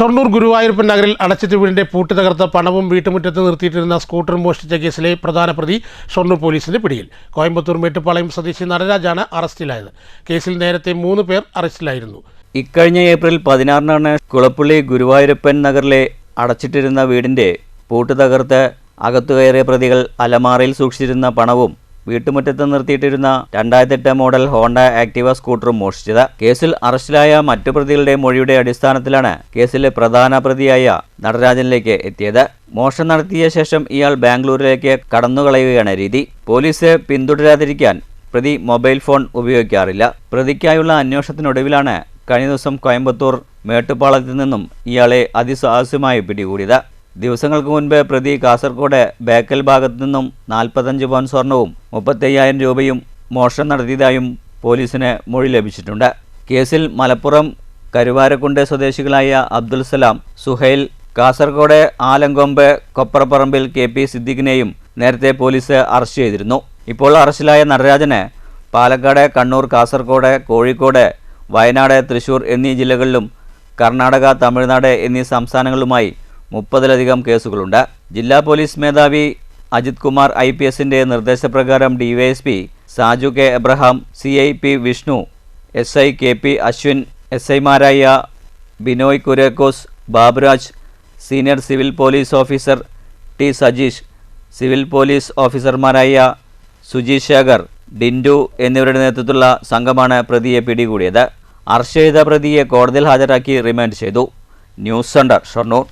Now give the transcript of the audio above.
ഷൊർണൂർ ഗുരുവായൂരപ്പൻ നഗറിൽ അടച്ചിട്ട വീടിന്റെ പൂട്ട് തകർത്ത പണവും വീട്ടുമുറ്റത്ത് നിർത്തിയിട്ടിരുന്ന സ്കൂട്ടറും മോഷ്ടിച്ച കേസിലെ പ്രധാന പ്രതി ഷൊർണൂർ പോലീസിന്റെ പിടിയിൽ. കോയമ്പത്തൂർ മേട്ടുപ്പാളയം സ്വദേശി നടരാജാണ് അറസ്റ്റിലായത്. കേസിൽ നേരത്തെ 3 പേർ അറസ്റ്റിലായിരുന്നു. ഇക്കഴിഞ്ഞ ഏപ്രിൽ 16-നാണ് കുളപ്പള്ളി ഗുരുവായൂരപ്പൻ നഗറിലെ അടച്ചിട്ടിരുന്ന വീടിന്റെ പൂട്ട് തകർത്ത് അകത്തുകയറിയ പ്രതികൾ അലമാറയിൽ സൂക്ഷിച്ചിരുന്ന പണവും വീട്ടുമുറ്റത്ത് നിർത്തിയിട്ടിരുന്ന 2008 മോഡൽ ഹോണ്ട ആക്ടിവ സ്കൂട്ടറും മോഷ്ടിച്ചത്. കേസിൽ അറസ്റ്റിലായ മറ്റു പ്രതികളുടെ മൊഴിയുടെ അടിസ്ഥാനത്തിലാണ് കേസിലെ പ്രധാന പ്രതിയായ നടരാജനിലേക്ക് എത്തിയത്. മോഷണം നടത്തിയ ശേഷം ഇയാൾ ബാംഗ്ലൂരിലേക്ക് കടന്നുകളയുകയാണ് രീതി. പോലീസ് പിന്തുടരാതിരിക്കാൻ പ്രതി മൊബൈൽ ഫോൺ ഉപയോഗിക്കാറില്ല. പ്രതിക്കായുള്ള അന്വേഷണത്തിനൊടുവിലാണ് കഴിഞ്ഞ ദിവസം കോയമ്പത്തൂർ മേട്ടുപ്പാളയത്തു നിന്നും ഇയാളെ അതിസാഹസ്യമായി പിടികൂടിയത്. ദിവസങ്ങൾക്ക് മുൻപ് പ്രതി കാസർഗോഡ് ബേക്കൽ ഭാഗത്തു നിന്നും 45 പവൻ സ്വർണവും 35,000 രൂപയും മോഷണം നടത്തിയതായും പോലീസിന് മൊഴി ലഭിച്ചിട്ടുണ്ട്. കേസിൽ മലപ്പുറം കരുവാരക്കുണ്ട് സ്വദേശികളായ അബ്ദുൽ സലാം, സുഹൈൽ, കാസർഗോഡ് ആലങ്കൊമ്പ് കൊപ്രപ്പറമ്പിൽ KP സിദ്ദിഖിനെയും നേരത്തെ പോലീസ് അറസ്റ്റ് ചെയ്തിരുന്നു. ഇപ്പോൾ അറസ്റ്റിലായ നടരാജന് പാലക്കാട്, കണ്ണൂർ, കാസർഗോഡ്, കോഴിക്കോട്, വയനാട്, തൃശൂർ എന്നീ ജില്ലകളിലും കർണാടക, തമിഴ്നാട് എന്നീ സംസ്ഥാനങ്ങളുമായി 30-ലധികം കേസുകളുണ്ട്. ജില്ലാ പോലീസ് മേധാവി അജിത് കുമാർ IPSന്റെ നിർദ്ദേശപ്രകാരം DYSP Saju K Abraham, CIP Vishnu, SI KP Ashwin, SIമാരായ Binoy Kuriakose, Baburaj, senior civil police officer T Sajeesh, civil police ഓഫീസർമാരായ സുജീഷ് ശേഖർ, ഡിൻഡു എന്നിവരുടെ നേതൃത്വത്തിലുള്ള സംഘമാണ് പ്രതിയെ പിടികൂടിയത്. അറസ്റ്റ് ചെയ്ത പ്രതിയെ കോടതിയിൽ ഹാജരാക്കി റിമാൻഡ് ചെയ്തു. News centre, Shoranur.